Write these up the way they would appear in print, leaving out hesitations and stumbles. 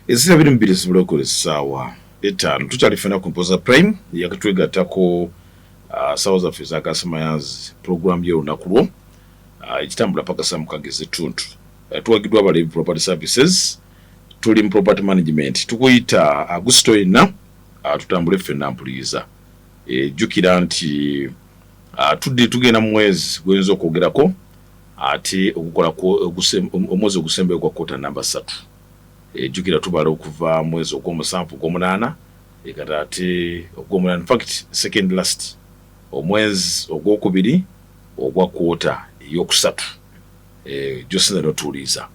ezira biri mbiri zibula okozesaawa etaano tukyalifuna Composer Prime yakatwegattako sawa zaffe ez'akasamanyazi program y'olunaku lwo ekitambula paka saa mukaaga ez'ettuntu tuwagiddwa Abalevi Property Services tuli mu property management tukuyita Agusto yenna tutambule ffenna mpuliriza jjukira nti tudde tugenda mu mwezi gwenza okwogerako ate okukola omwezi ogusembeyo gwa kwota namba 3 jjukira tubala okuva mwezi ogw'omusanvu gw'omunaana ekata ate ogw'omunaana in fact second last omwezi ogwokubiri ogwa kwota eyokusatu gyosina notuuliza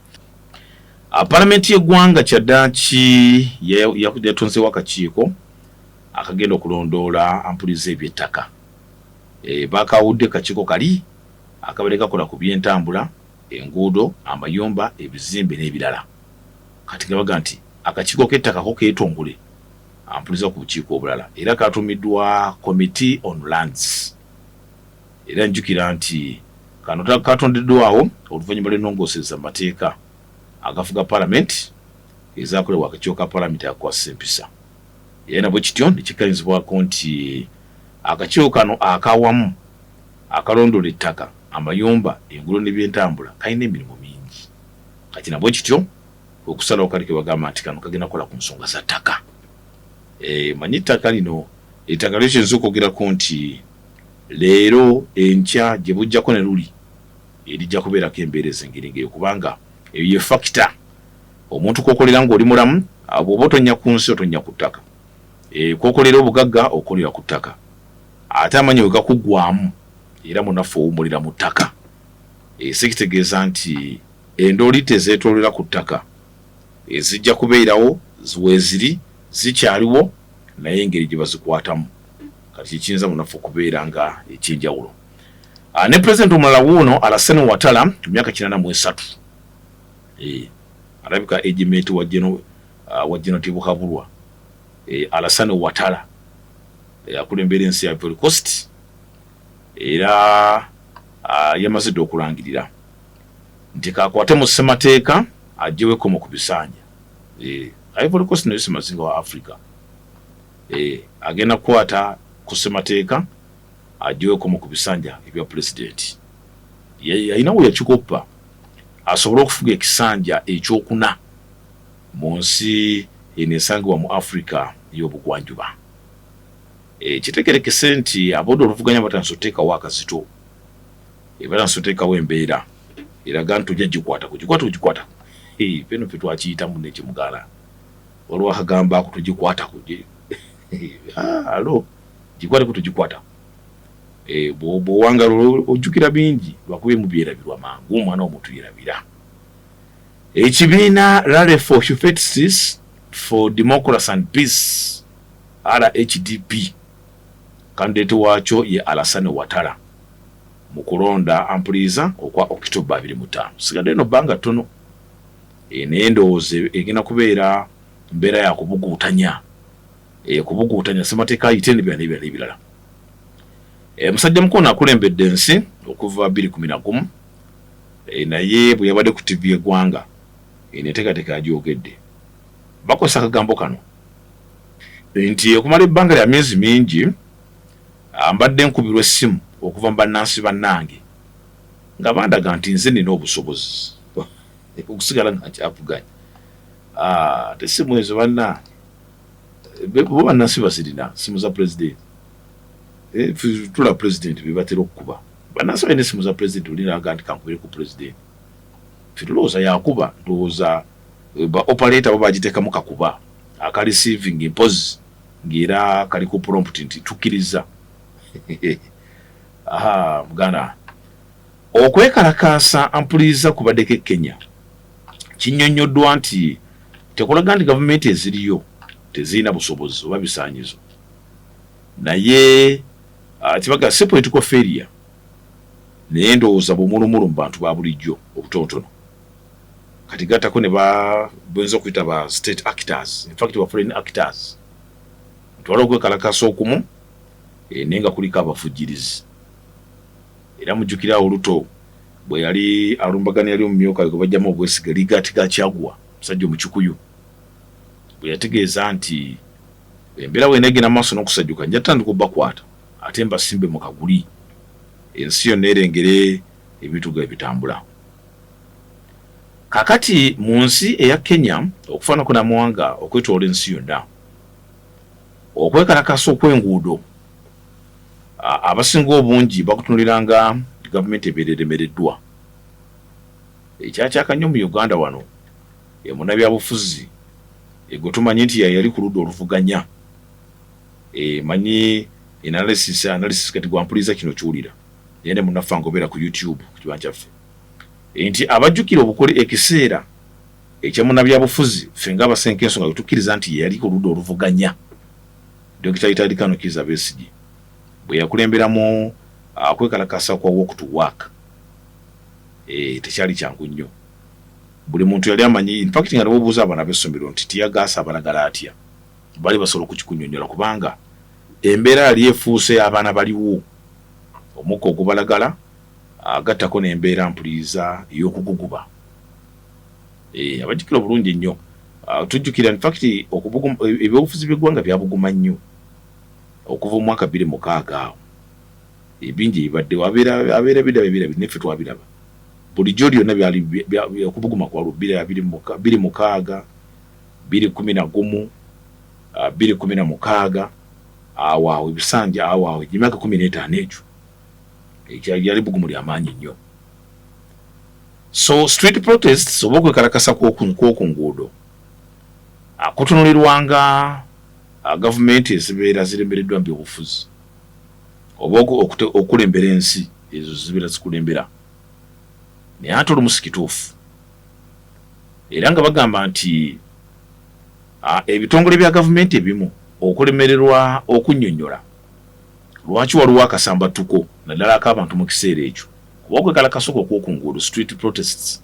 palamenti y'eggwanga kyaddaaki yatonzeewo akakiiko akagenda okulondoola ampuliza eby'ettaka bakawudde kakiiko kali akabadde kakola ku by'entambula enguudo amayumba ebizimbe n'ebirala kati gabaga nti akakiiko k'ettaka ko keetongole ampuliza ku bukiiko obulala era katumiddwa Committee on Lands era njukira nti kano katondeddwawo oluvannyuma lw'ennongooseza mu mateeka agafuga palamenti ezakolebwa akakiiko ka palamenti akakwasisa empisa era nabwe kityo nekikkirizibwako nti akakiiko kano akawamu akalondoola ettaka amayumba enguudo n'ebyentambula kalina emirimu mingi kati nabwe kityo okusalawo kali ke bagamba nti kano kagenda kukola ku nsonga za ttaka manyi ettaka lino ettaka lyo kyenza okwogerako nti leero enkya gye bujjako ne luli erijja kubeerako embeera ez'engeri kubanga eyo ye fakita omuntu kwokolera ng'oli mulamu bw'oba otonnya ku nsi otonnya ku ttaka kwokolera obugagga okolera ku ttaka ate amanyi we gakuggwamu era munaffe owummulira mu ttaka si kitegeeza nti endooli tezeetoolera ku ttaka ezijja kubeerawo weeziri zikyaliwo naye engeri gye bazikwatamu kati kiyinza munaffe okubeera nga ekyenjawulo ne pulezidenti omulala wuuno Alassane Ouattara ku myaka 83 alabika ejimeti wa General Tibuhaburwa Alassane Ouattara akulembera ensi ya Ivory Coast era yamaze okulangirira nti kakwate mu ssemateeka ajjeweko mu kubisanja Ivory Coast nayo simazinga wa Africa agenda kukwata ku ssemateeka ajjeweko mu kubisanja ebya pulezidenti yalina we yakikoppa asobole okufuga ekisanja ekyokuna mu nsi eneesangibwa mu Africa y'obugwanjuba kitegerekese nti abodde oluvuganya batandise oteekawo akazito batandise oteekawo embeera eraga nti ojja gikwata peno fe twakiyitamu nekimugala olwo akagamba ako tugikwatako alo gikwateko tugikwata bw'owangala ojjukira bingi lwakuba emu byerabirwa mangu omwana omuntu yerabira ekibiina Rally for Justice for Democracy and Peace RHDP kandidate waakyo ye Alassane Ouattara mu kulonda ampuliza okwa October 25 sigadde no bbanga ttono naye ndowooza egenda kubeera mbeera ya kubuguutanya ssemateeka ayite n'ebirala musajja mukono akulembedde ensi okuva 2011 naye bwe yabadde ku TV y'eggwanga enteekateeka agyogedde bakozesa akagambo kano nti okumala ebbanga lya myezi mingi mbadde nkubirwa essimu okuva mu bannansi bannange nga bandaga nti nze nina obusobozi okusigala nga nkyavuganya tesimu ezo bannange bo bannansi bazirina simu za pulezidenti tula pulezidenti bebatera okukuba bannansi balina essimu za pulezidenti olinaga nti kankubire ku pulezidenti tulowooza yakuba ndowooza ba operator babagiteekamu kakuba aka receiving impozi ng'era kali ku prompt nti tukkiriza muganda okwekalakaasa ampuliza kubaddeko Kenya kinnyonnyoddwa nti tekulaga nti gavumenti eziriyo tezirina busobozi oba bisaanyizo naye kibaga si political failure naye ndowooza bumulumulu mu bantu ba bulijjo obutonotono kati gattako ne benza okuyita ba state actors in fact ba foreign actors twala okwekalakaasa okumu naye nga kuliko abafujjirizi era mujjukira oluto bwe yali alumbagana yali omumyuka gwe bajjamu obwesiga ligaati ga Kyaggwa musajja omukikuyu bwe yategeeza nti embeera bw'eneegenda maaso n'okusajjuka nja tandika obbakwata ate mbasimbe mu kaguli ensi yonna erengere ebintu bwe bitambula. Kakati mu nsi eya Kenya okufaanako namawanga okwetoola ensi yonna okwekalakasa okw'enguudo abasinga obungi bakutunuliranga gavumenti ebeera eremereddwa. Ekyakyaka nnyo mu Uganda wano emunabyabufuzi gwe tumanyi nti yali ku ludda oluvuganya manyi analysis kati gwampuliriza kino kiwulira naye ne munnaffe angobeera ku YouTube ku kibanja kyaffe nti abajjukira obukole ekiseera ekyamunabyabufuzi ffe ng'abasenke ensonga bwe tukkiriza nti yali ku ludda oluvuganya Dr. Italy Kano Kizza Besigye bwe yakulemberamu kwekalakasa kwa walk to work tekyali kyangu nnyo. Buli muntu yali amanyi in fact nga n'obuuza abaana b'essomero nti tiyagaasa abalagala atya bali basobola okukikunnyonnyola kubanga embeera yali efuuse abaana baliwo omukka ogubalagala agattako n'embeera mpuliriza ey'okuguguba. Abajjukira obulungi nnyo tujjukira in fact ebyobufuzi by'eggwanga byabuguma nnyo okuva mu mwaka 2006 awo ebingi ebibaddewo abeera biraba neffe twabiraba bulijjo lyonna byali okubuguma kwa 2006 2011 2016 awo ebisanja awo emyaka 15 ekyo yali bugumu ly'amaanyi nnyo. So street protests oba okwekalakasa kw'oku nguudo kutunulirwanga gavumenti ezibeera ziremereddwa mu byobufuzi oba okulembera ensi ezo zibeera zikulembera naye ate olumu kituufu era nga bagamba nti ebitongole bya gavumenti ebimu okulemererwa okunnyonnyola lwaki waliwo akasambattuko naddala ak'abantu mu kiseera ekyo kuba okwekalakasa okw'oku nguudo street protests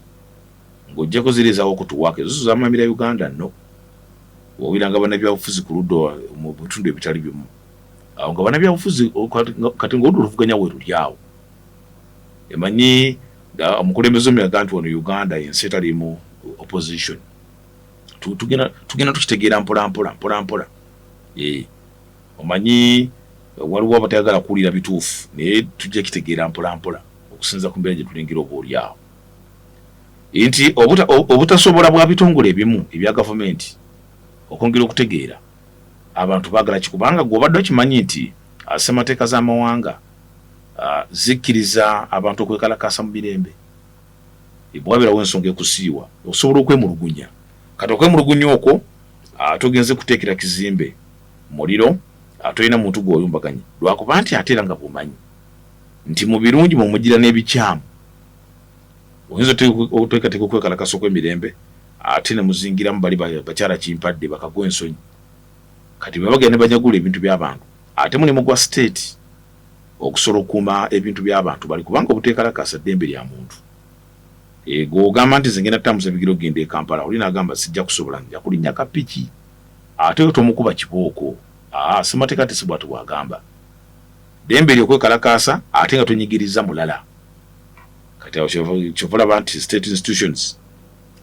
ng'ojjako ziriizaawo okutuwaaka ezo zamamira Uganda nno wabiranga bannabyabufuzi ku ludda mu bitundu ebitali bimu awo nga bannabyabufuzi kati ng'oludda oluvuganya we luli awo emanyi omukulembeze omuyaga nti wano Uganda ensi etalimu opposition tugenda tukitegeera mpolampola omanyi waliwo abatayagala kuwulira bituufu naye tujja kitegeera mpolampola okusinza ku mbeera gye tulengera oba oli awo nti obutasobola bwa bitongole ebimu ebya gavumenti okwongera okutegeera abantu baagala kikubanga gw'obadde okimanyi nti ssemateeka z'amawanga zikkiriza abantu okwekalakasa mu mirembe bwabirawo ensonga ekusiiwa osobola okwemulugunya kati okwemulugunya okwo togenze kuteekera kizimbe muliro tolina muntu gw'oyumbaganye lwakuba nti ate era nga bw'omanyi nti mu birungi mumugira n'ebikyamu oyinza oteekateeka okwekalakasa okw'emirembe ate ne muzingiramu bali bakyala kimpadde bakagwa ensonyi kati bwe bagenda ne banyagula ebintu by'abantu ate mulimu gwa state okusobola okukuuma ebintu by'abantu bali kubanga obuteekalakasa ddembe lya muntu gw'ogamba nti zengenda tambuza ebigiro genda e Kampala oli n'agamba sijja kusobola nja kulinnya kapiki ate tomukuba kibooko ssemateeka ate si bw'ati bw'agamba ddembe ly'okwekalakasa ate nga tonyigiriza mulala kati awo kyova nti state institutions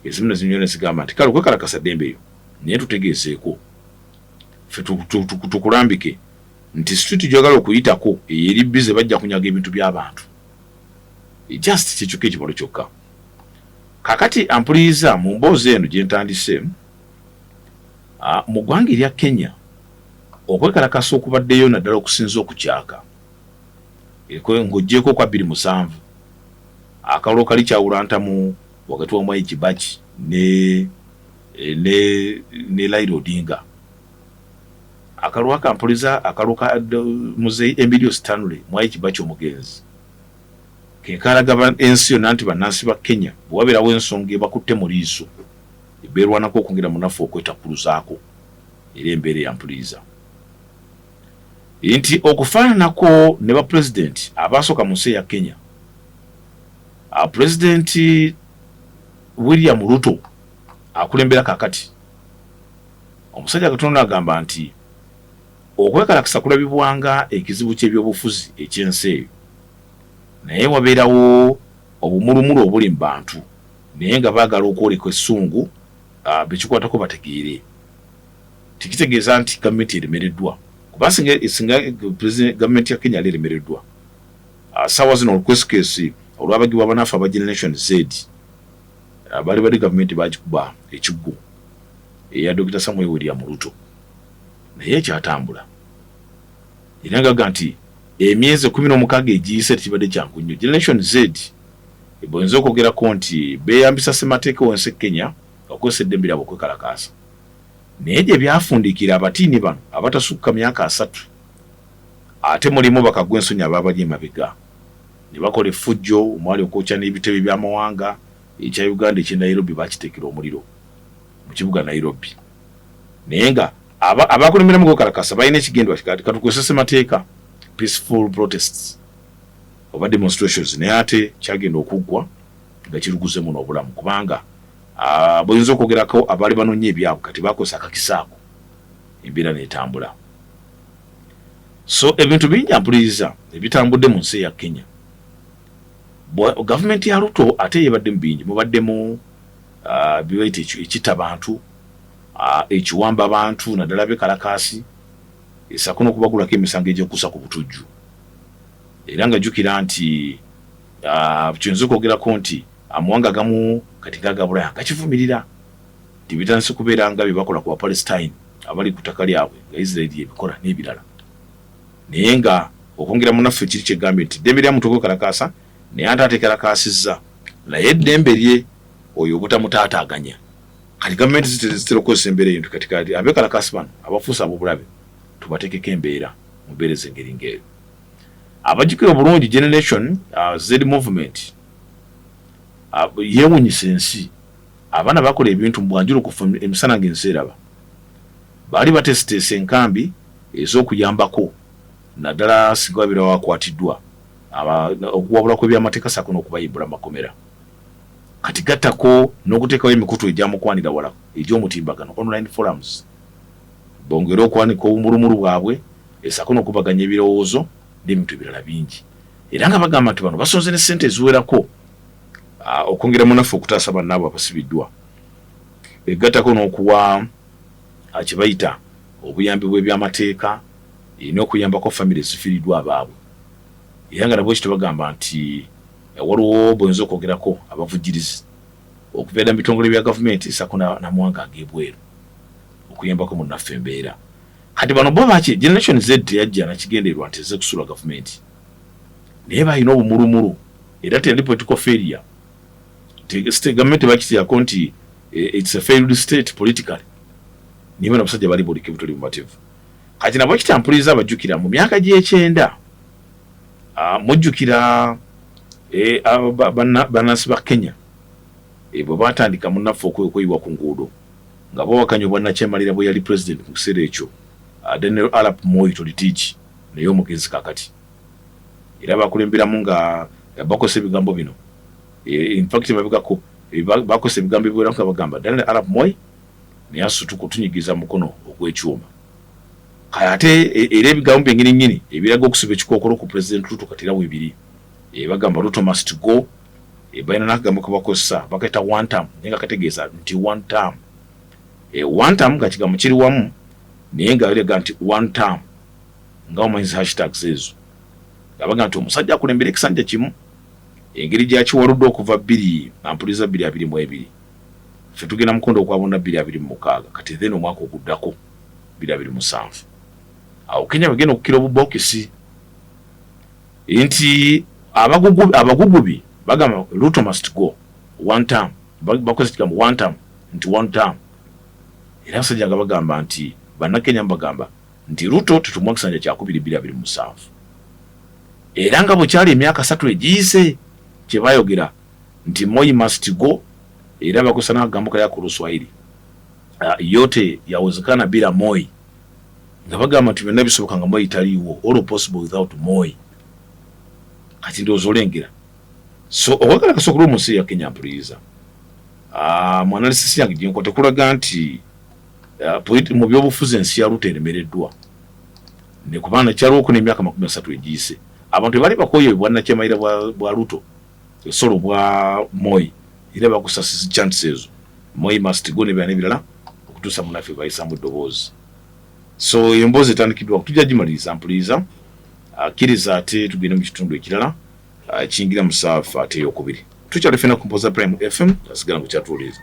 ezimu ne zinywa ne zigamba nti kale okwekalakasa ddembe eyo naye tutegeeseeko ffe tukulambike nti street gy'ogala okuyitako eri bize bajja kunyaga ebintu by'abantu just kyekyoka ekibalo kyokka. Kakati ampuliriza mu mboozi eno gye ntandise mu ggwanga erya Kenya okwekalakasa okubaddeyo naddala okusinza okukyaka ng'oggyeko kwa 2007 akalulu kali kyawulantamu wakati wa Mwai Kibaki ne Raila Odinga akalulu akampuliza akalulu ka Muzeeyi Emilio Stanley Mwai Kibaki omugenzi kekalaga ensi yonna nti bannansi ba Kenya bw'wabeerawo ensonga ebakutte mu liiso ebeerwanako okwongera munafu okwetakuluzaako era embeera eyampuliriza nti okufaananako ne bapulezidenti abaasooka mu nsi eya Kenya pulezidenti William Ruto akulembera kakati omusajja Katonda agamba nti okwekalakasa kulabibwanga ekizibu ky'ebyobufuzi eky'ensi eyo naye wabeerawo obumulumulu obuli mu bantu naye nga baagala okwoleka essungu bekikwatako bategeere tikitegeeza nti gavumenti eremereddwa kuba singa gavumenti ya Kenya eremereddwa saawa zino olukwesikeesi olwabagibwa banafu aba Generation Z bali gavumenti bagikuba ekigwo eya Dr. Samuel William Ruto naye kyatambula era ngaga nti emyezi 16 egiyise tekibadde kyangu nnyo. Generation Z ebonze okwogerako nti beeyambisa ssemateeka w'ensi Kenya okwesa eddembe lyabwe okwekalakaasa naye gye byafundikira abatiini bano abatasukka myaka 3 ate mulimu bakagwa ensonyi abaabali emabega ne bakola effujjo omwali okwokya n'ebitebe by'amawanga ekya Uganda ekye Nairobi bakiteekera omuliro mu kibuga Nairobi naye nga abakulembera mu kwekalakaasa balina ekigendwa katukozesa ssemateeka peaceful protests oba demonstrations naye ate kyagenda okuggwa nga kiruguzemu n'obulamu kubanga boyinza okwogerako abaali banoonya ebyabwe kati bakozesa akakisaako embeera n'etambula. So ebintu bingi mpuliriza ebitambudde mu nsi ya Kenya. Gavumenti ya Ruto ate yebadde mu bingi mubaddemu bibaita ekita abantu ekiwamba abantu naddala bekalakaasi esako n'okubagulako emisango egy'okussa ku butujju era nga jjukira nti kiyinza okwogerako nti amawanga agamu kati gagabula gakivumirira tibitandise kubeera nga bye bakola ku Palestine abali ku ttaka lyabwe nga Israeli ebikola n'ebirala naye nga okwongera munaffe kiri kyegambye nti eddembe lya muntu okwekalakaasa naye ate ateekalakaasizza naye eddembe lye oyo obutamutaataaganya kati gavumenti zitera okukozesa embeera eyo kati abeekalakaasi bano abafuusa ab'obulabe tubateekeko embeera mu mbeera ez'engeri ng'eyo. Abajjukira obulungi Generation Z movement yeewuunyisa ensi abaana bakola ebintu mu bwanjulukufu emisana ng'ensi eraba baali bateeseteese enkambi ez'okuyambako naddala singa babeera wakwatiddwa okuwabula kw'ebyamateeka sako n'okubayimbula makomera kati gattako n'okuteekawo emikutu egyamukwanira wala egy'omutimbagano online forums bongera okwanika obumulumulu bwabwe esako n'okubaganya ebirowoozo n'ebintu ebirala bingi era nga bagamba nti bano basonze ne ssente eziwerako okwongera munaffe okutaasa bannaabwe abasibiddwa egattako n'okuwa kye bayita obuyambi bw'ebyamateeka n'okuyambako famire ezifiiriddwa abaabwe era nga nabwe ekyo bagamba nti waliwo boyinza okwogerako abavujjirizi okubeera mu bitongole bya gavumenti sako n'amawanga ag'ebweru okuyambako munnaffe embeera kati bano bo baki Generation Z teyajja nakigendererwa nti ezze kusula gavumenti naye balina obumulumulu era teyali political failure gavumenti bakitiako nti it's a failed state politically niye bano abasajja bali bulike butoli bumativu kati nabo kitampuliriza abajjukira mu myaka gy'ekyenda mujjukira bannansi ba Kenya bwe batandika munnaffe okweyiwa ku nguudo nga bawakanya obwannakyemalira bwe yali president mu kiseera ekyo Daniel Arap Moi Tolitiki naye omugenzi kakati era bakulemberamu nga bakozesa ebigambo bino in fact babigako bakozesa ebigambo ebiwera nga bagamba Daniel Arap Moi naye asutuka otunyigiza mukono ogw'ekyuma ate era ebigambo byengini nnyini ebiraga okusiba ekikookolo ku president Ruto kati era weebiri bagamba Ruto must go balina n'akagambo ke bakozesa bakaita one term naye nga kategeeza nti one term one term nga kigambo kiri wamu naye nga balega nti one term nga omanyiza hashtags ezo abaga nti omusajja akulembera ekisanja kimu engeri gyakiwaludde okuva 2 ffe tugenda mukondo okwabona 226 kati then omwaka oguddako 227 awo Kenya bagenda okukira obubokisi nti abagugubi bagamba Ruto must go one term bakoze kigambo one term nti one term era abasajja nga bagamba nti bannakenya bagamba nti Ruto tutumwa kisanja kya 227 era nga bwe kyali emyaka 3 egiyise kye bayogera nti Moi must go era bakosa n'akagambo kaya ku Luswahili yote yawezekana bila Moi nga bagamba nti byonna bisoboka nga Moi taliiwo all possible without Moi kati ndowooza olengera so okwagala kasokolo mu nsi ya Kenya mpuliriza mu analysis yange gyenko tekulaga nti mu byobufuzi ensi ya Ruto eremereddwa ne kubanga kyaliwo ku n'emyaka 30 egiyise abantu bali bakoye bwannakyemaira bwa Ruto esolo bwa Moi era bakusasiza chances ezo Moi must go ne byana ebirala okutuusa munaffe bayisamu eddoboozi So emboozi etandikidwa tujja gimaliriza mpuliriza akkiriza ate tugende mu kitundu ekirala kiyingira mu ssaawa ate eyokubiri. Tukyalifena ku Mpoza Prime FM asigala mu kyatuwuliriza.